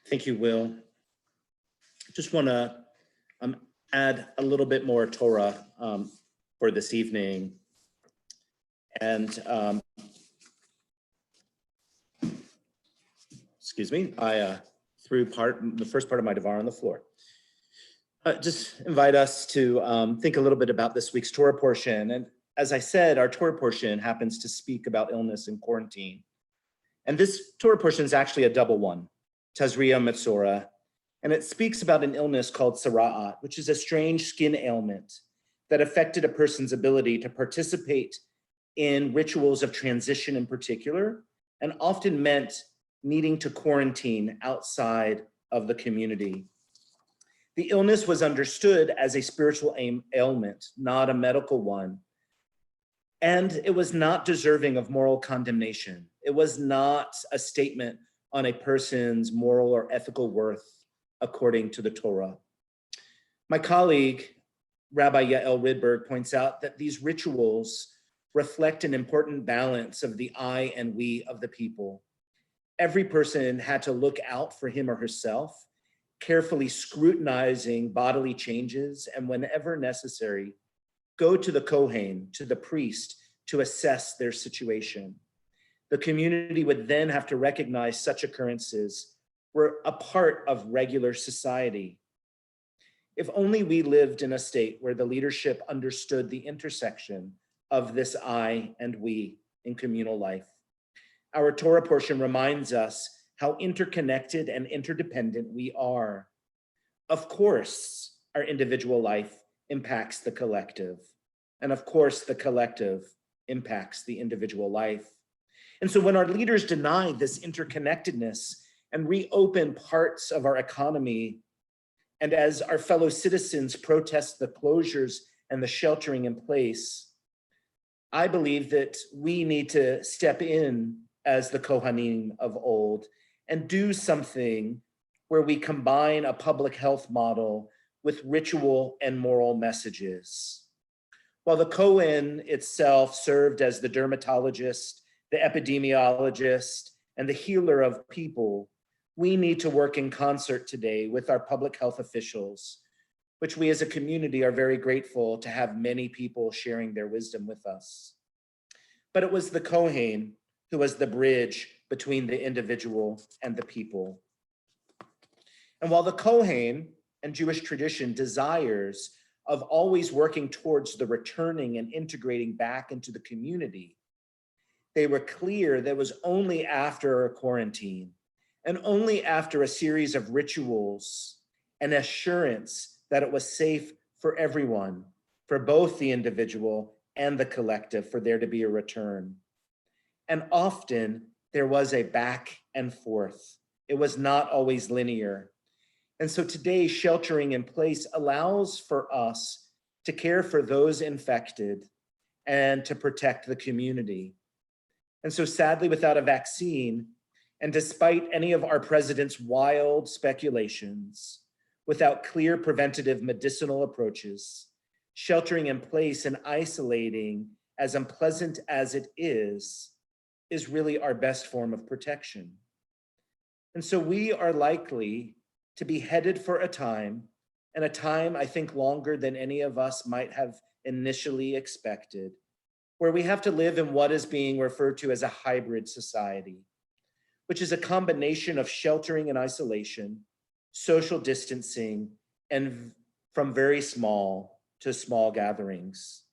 Thank you, Will. Just want to add a little bit more Torah for this evening. And excuse me, I threw the first part of my Devar on the floor. Just invite us to think a little bit about this week's Torah portion. And as I said, our Torah portion happens to speak about illness and quarantine. And this Torah portion is actually a double one, Tazria Metzora. And it speaks about an illness called Sara'at, which is a strange skin ailment that affected a person's ability to participate in rituals of transition in particular, and often meant needing to quarantine outside of the community. The illness was understood as a spiritual ailment, not a medical one. And it was not deserving of moral condemnation. It was not a statement on a person's moral or ethical worth according to the Torah. My colleague, Rabbi Yael Rydberg, points out that these rituals reflect an important balance of the I and we of the people. Every person had to look out for him or herself, carefully scrutinizing bodily changes, and whenever necessary, go to the Kohen, to the priest, to assess their situation. The community would then have to recognize such occurrences were a part of regular society. If only we lived in a state where the leadership understood the intersection of this I and we in communal life. Our Torah portion reminds us how interconnected and interdependent we are. Of course, our individual life impacts the collective. And of course, the collective impacts the individual life. And so when our leaders deny this interconnectedness and reopen parts of our economy, and as our fellow citizens protest the closures and the sheltering in place, I believe that we need to step in as the Kohanim of old and do something where we combine a public health model with ritual and moral messages. While the Kohen itself served as the dermatologist, the epidemiologist, and the healer of people, we need to work in concert today with our public health officials, which we as a community are very grateful to have many people sharing their wisdom with us. But it was the Kohen who was the bridge between the individual and the people. And while the Kohen and Jewish tradition desires of always working towards the returning and integrating back into the community, they were clear that it was only after a quarantine and only after a series of rituals and assurance that it was safe for everyone, for both the individual and the collective, for there to be a return. And often there was a back and forth. It was not always linear. And so today, sheltering in place allows for us to care for those infected and to protect the community. And so sadly, without a vaccine, and despite any of our president's wild speculations, without clear preventative medicinal approaches, sheltering in place and isolating, as unpleasant as it is really our best form of protection. And so we are likely to be headed for a time, and a time I think longer than any of us might have initially expected, where we have to live in what is being referred to as a hybrid society, which is a combination of sheltering and isolation, social distancing, and from very small to small gatherings.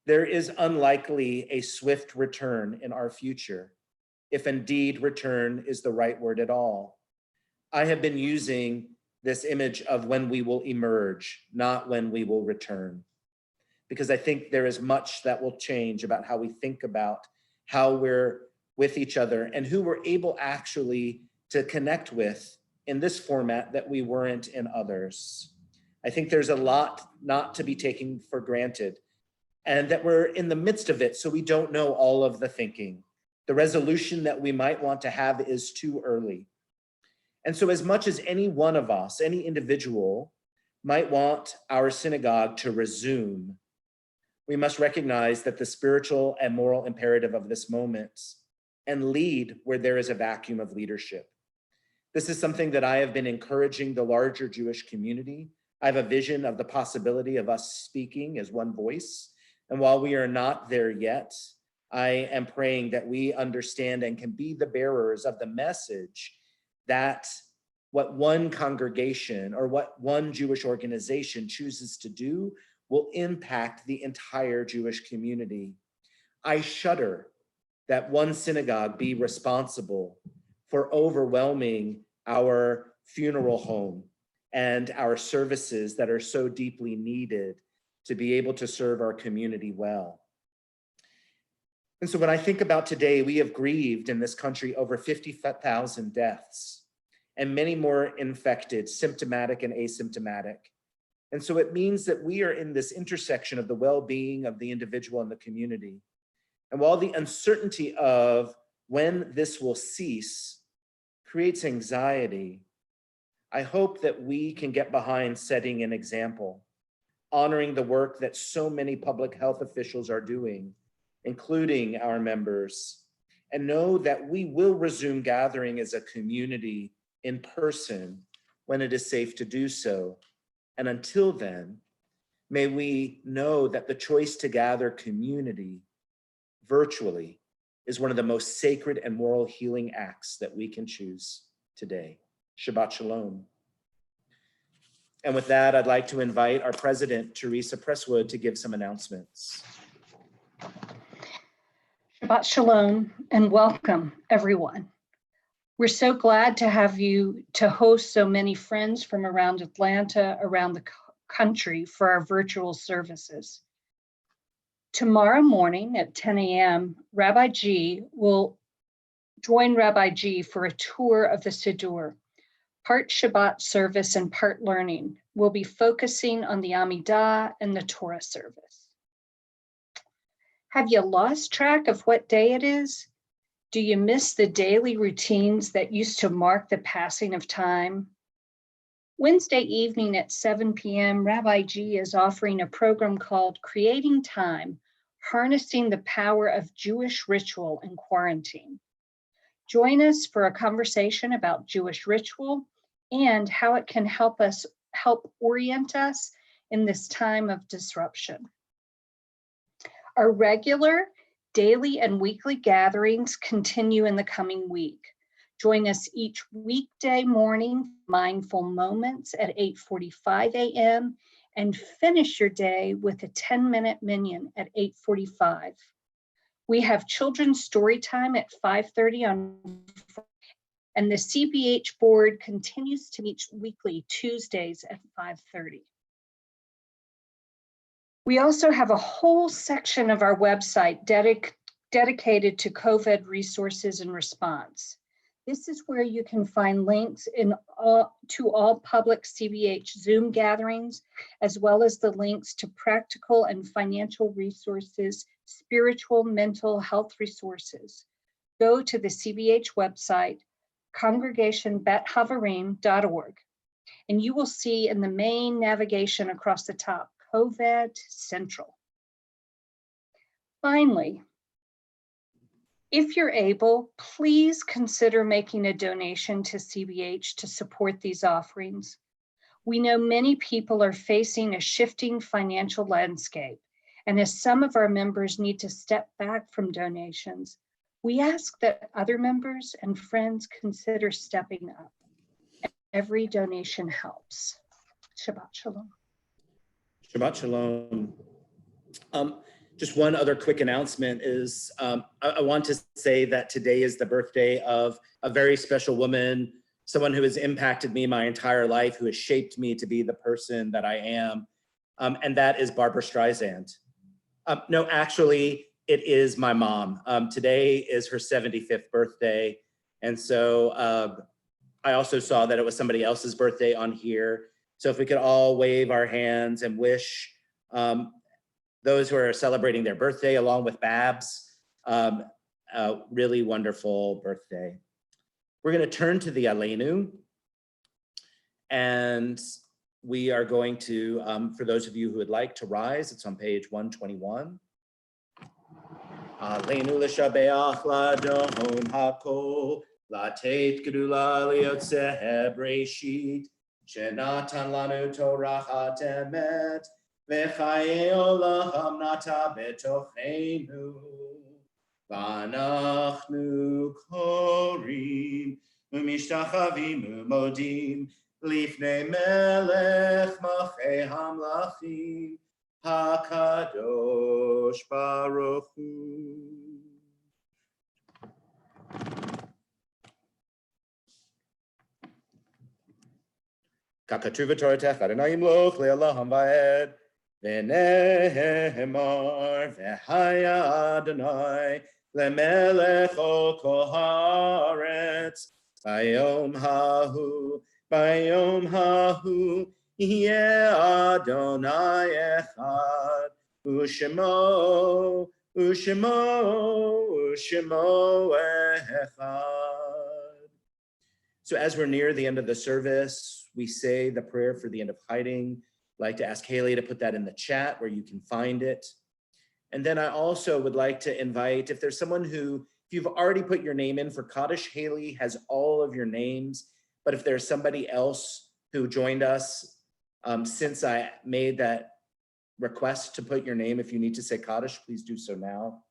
There is unlikely a swift return in our future, if indeed return is the right word at all. I have been using this image of when we will emerge, not when we will return, because I think there is much that will change about how we think about how we're with each other and who we're able actually to connect with in this format that we weren't in others. I think there's a lot not to be taken for granted, and that we're in the midst of it, so we don't know all of the thinking. The resolution that we might want to have is too early. And so as much as any one of us, any individual, might want our synagogue to resume, we must recognize that the spiritual and moral imperative of this moment and lead where there is a vacuum of leadership. This is something that I have been encouraging the larger Jewish community. I have a vision of the possibility of us speaking as one voice. And while we are not there yet, I am praying that we understand and can be the bearers of the message that what one congregation or what one Jewish organization chooses to do will impact the entire Jewish community. I shudder that one synagogue be responsible for overwhelming our funeral home and our services that are so deeply needed to be able to serve our community well. And so when I think about today, we have grieved in this country over 50,000 deaths and many more infected, symptomatic and asymptomatic. And so it means that we are in this intersection of the well-being of the individual and the community. And while the uncertainty of when this will cease creates anxiety, I hope that we can get behind setting an example, honoring the work that so many public health officials are doing, including our members, and know that we will resume gathering as a community in person when it is safe to do so. And until then, may we know that the choice to gather community virtually is one of the most sacred and moral healing acts that we can choose today. Shabbat Shalom. And with that, I'd like to invite our president, Teresa Presswood, to give some announcements. Shabbat Shalom and welcome, everyone. We're so glad to have you to host so many friends from around Atlanta, around the country for our virtual services. Tomorrow morning at 10 a.m., Rabbi G will join Rabbi G for a tour of the Siddur. Part Shabbat service and part learning. We'll be focusing on the Amidah and the Torah service. Have you lost track of what day it is? Do you miss the daily routines that used to mark the passing of time? Wednesday evening at 7 p.m., Rabbi G is offering a program called Creating Time, Harnessing the Power of Jewish Ritual in Quarantine. Join us for a conversation about Jewish ritual and how it can help orient us in this time of disruption. Our regular daily and weekly gatherings continue in the coming week. Join us each weekday morning, mindful moments at 8:45 a.m. and finish your day with a 10-minute minyan at 8:45. We have children's story time at 5:30 on Friday, and the CBH board continues to meet weekly Tuesdays at 5:30. We also have a whole section of our website dedicated to COVID resources and response. This is where you can find links to all public CBH Zoom gatherings, as well as the links to practical and financial resources, spiritual, mental health resources. Go to the CBH website, congregationbethavarim.org, and you will see in the main navigation across the top, COVID Central. Finally, if you're able, please consider making a donation to CBH to support these offerings. We know many people are facing a shifting financial landscape, and as some of our members need to step back from donations, we ask that other members and friends consider stepping up. Every donation helps. Shabbat Shalom. Shabbat Shalom. Just one other quick announcement is I want to say that today is the birthday of a very special woman, someone who has impacted me my entire life, who has shaped me to be the person that I am, and that is Barbara Streisand. No, actually, it is my mom. Today is her 75th birthday, and so I also saw that it was somebody else's birthday on here. So if we could all wave our hands and wish those who are celebrating their birthday along with Babs, a really wonderful birthday. We're going to turn to the Aleinu, and we are going to, for those of you who would like to rise, it's on page 121. Aleinu l'shabeach l'adon hakol, latet gedula liyotzeh breshit, shenatan lanu torachat emet, v'chayei olam nata betochenu, v'anachnu korim, u'mishtachavim u'modim, lifnei melech malchei hamlachim, HaKadosh Baruch Hu. Kakatuv Toratech Adonai Yimloch Le'Olam Va'ed V'nehemar V'haya Adonai Le'melech O Kol Haaretz Bayom Hahu Yeh Adonai Echad U'Shemo Echad. So as we're near the end of the service, we say the prayer for the end of hiding. I'd like to ask Haley to put that in the chat where you can find it. And then I also would like to invite, if there's someone who, if you've already put your name in for Kaddish, Haley has all of your names, but if there's somebody else who joined us since I made that request to put your name, if you need to say Kaddish, please do so now.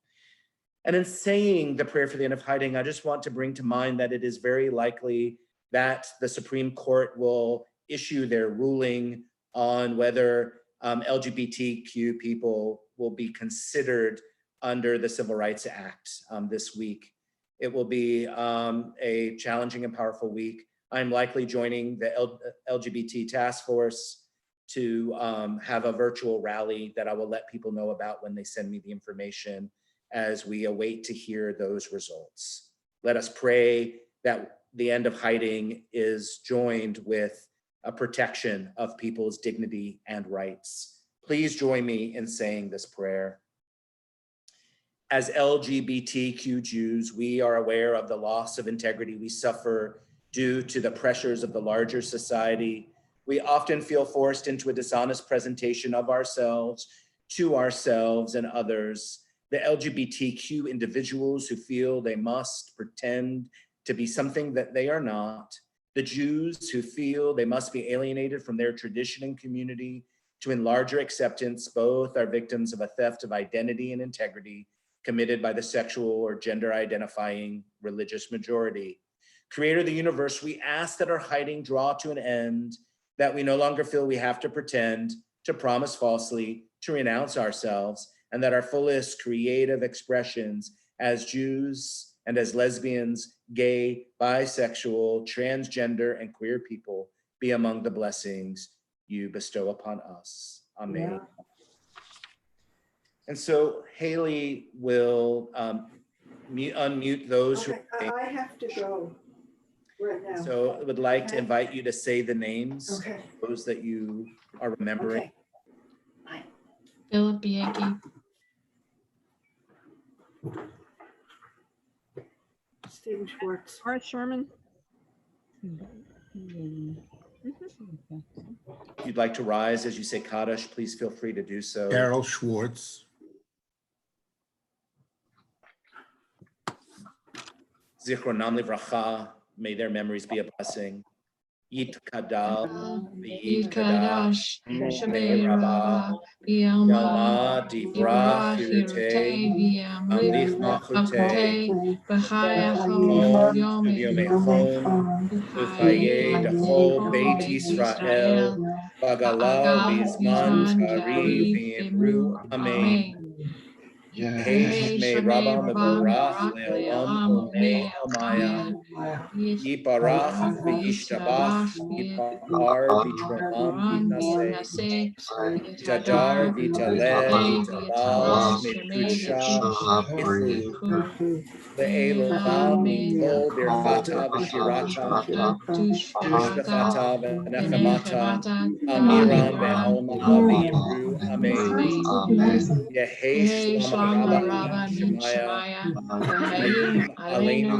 And in saying the prayer for the end of hiding, I just want to bring to mind that it is very likely that the Supreme Court will issue their ruling on whether LGBTQ people will be considered under the Civil Rights Act this week. It will be a challenging and powerful week. I'm likely joining the LGBT task force to have a virtual rally that I will let people know about when they send me the information as we await to hear those results. Let us pray that the end of hiding is joined with a protection of people's dignity and rights. Please join me in saying this prayer. As LGBTQ Jews, we are aware of the loss of integrity we suffer due to the pressures of the larger society. We often feel forced into a dishonest presentation of ourselves, to ourselves and others. The LGBTQ individuals who feel they must pretend to be something that they are not. The Jews who feel they must be alienated from their tradition and community to in larger acceptance, both are victims of a theft of identity and integrity committed by the sexual or gender identifying religious majority. Creator of the universe, we ask that our hiding draw to an end, that we no longer feel we have to pretend, to promise falsely, to renounce ourselves, and that our fullest creative expressions as Jews and as lesbians, gay, bisexual, transgender, and queer people be among the blessings you bestow upon us. Amen. Yeah. And so Haley will unmute those who. I have to go right now. So I would like to invite you to say the names, those that you are remembering. Okay. Philip Bianchi. Stephen Schwartz. Horace Sherman. If you'd like to rise as you say Kaddish, please feel free to do so. Carol Schwartz. Zichronam livracha, may their memories be a blessing. Yitkadal, Yitkadash, Shemei Rabbah, Yalma Divrach Hirutei, Amlich Machutei, B'chayachom Yomechom, Uchaye Dachol Beit Yisrael, Bagalau Bizman Tari V'Imru, Amen. Yehesh me Rabba Mevorach Le'olam Umei Elmaya Yiparach V'yishtabach Yipar V'tronam V'naseh Tadar V'talel V'tabal Shmei Kudsha Ifu Le'elam Mikol Birchata V'shirata Ushbechata V'nechemata Amiram Ve'alma V'imru Amen Yehesh Rabba Shemaya Aleinu Aleinu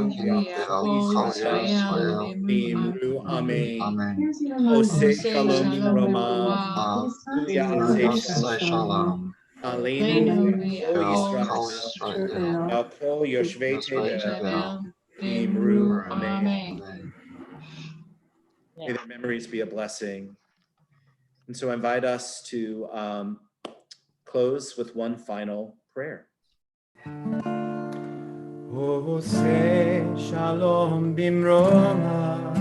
Yisrael V'imru Amen Ose Shalom Roma Ya'aseh Shalom Aleinu O Yisrael Al Kol Yoshvei Tevel V'imru Amen. May their memories be a blessing. And so I invite us to close with one final prayer. Ose shalom bimroma,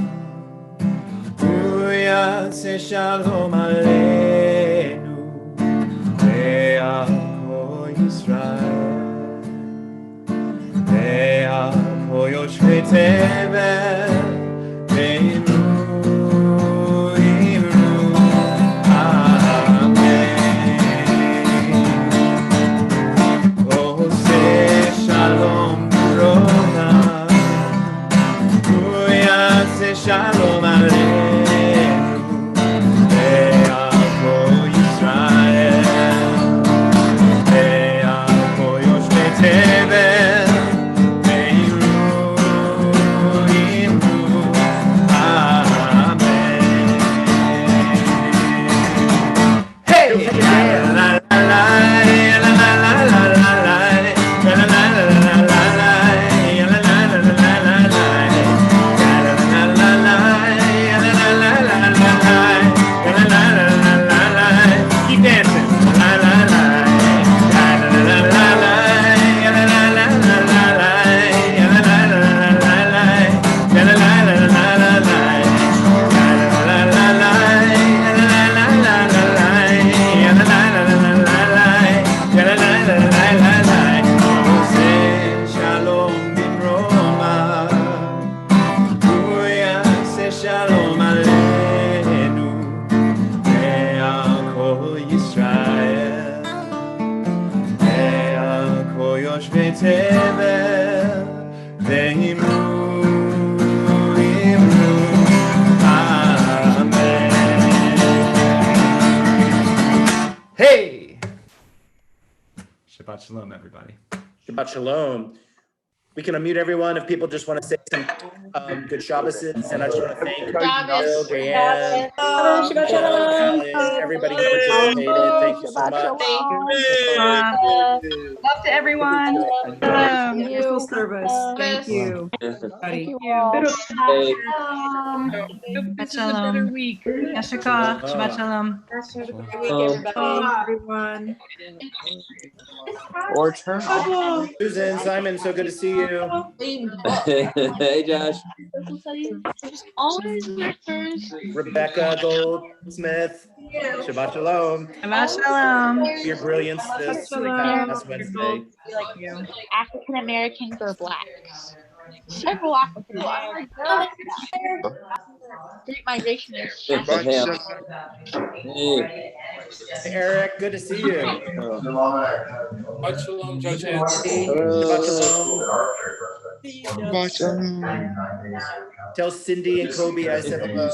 uyase shalom aleinu, ve'al Yisrael, ve'al yoshvei tevel, ve'imru Shalom Aleinu, Ve'al Yisrael, Ve'al Yoshvei Tevel, Ve'imru Amen. Hey! La la la la la la la la la la la la la. Keep dancing. La la la. La la la la la. La la la la la la. La la la la la la. La la la la la la la. La la la la la. La la la la la la. La la la la la la. La la la la la la. Shalom bimroma. Shalom Aleinu, Ve'al Kol Yisrael, Ve'al Kol Yoshvei Tevel, Ve'imru Amen. Hey! Shabbat Shalom, everybody. Shabbat Shalom. We can unmute everyone if people just want to say some good Shabbases. And I just want to thank Bill, Diane, Shabbat shalom. Alice, everybody who participated. Thank you so much. Love to everyone. Shalom. Beautiful service. Thank you. Thank you all. Shabbat shalom. week. Yashika. Shabbat shalom. Good week, everybody. Everyone. Or turn off. Susan, Simon, so good to see you. Hey, Josh. Always returns. Rebecca Goldsmith, Shabbat Shalom. Shabbat shalom. Your brilliance this past Wednesday. African Americans or blacks. Several African Americans. Great migration is Hey. Eric, good to see you. Shabbat shalom, Judge Anthony. Shabbat Shalom. Tell Cindy and Kobe I said hello.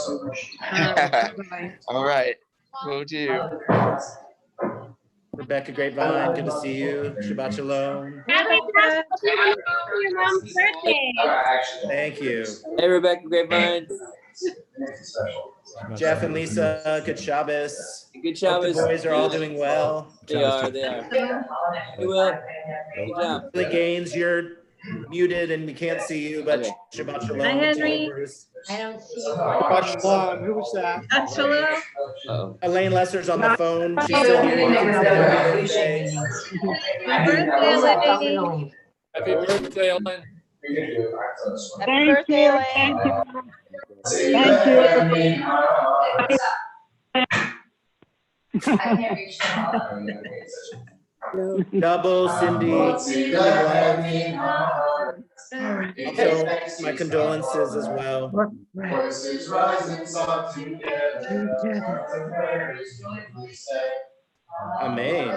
All right, will do. Rebecca Grapevine, good to see you. Shabbat Shalom. Happy your mom's birthday. Thank you. Hey, Rebecca Grapevine. Jeff and Lisa, good Shabbos. Good Hope the Shabbos. boys are all doing well. They are. Hey, Will. Good job. Billy Gaines, you're muted and we can't see you, but Okay. Shabbat Shalom. Hi, Henry. Bruce. I don't see you. Shabbat shalom. Who was that? Shabbat shalom. Uh-oh. Elaine Lesser's on the phone. She's still here. You can say happy birthday. Happy birthday, Elaine. Happy birthday, Ellen. Happy birthday, Elaine. Double, Cindy. Sending love. Also, my condolences as well. Voices rising song together. Amen.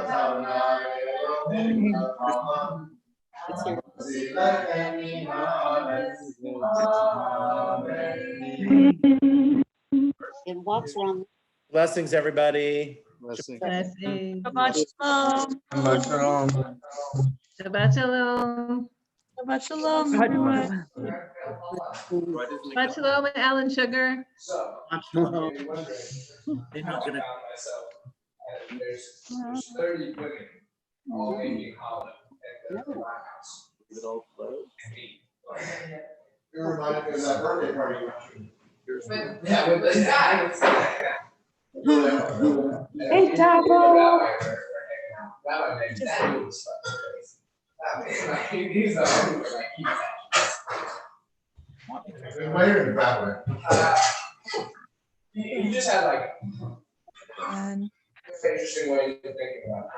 And what's wrong? Blessings, everybody. Blessing. Blessing. Shabbat shalom. Shabbat shalom. Shabbat shalom. Shabbat shalom, everyone. Shabbat shalom, Alan Sugar. They're not gonna. Hey, Taco. And Interesting way to think about it.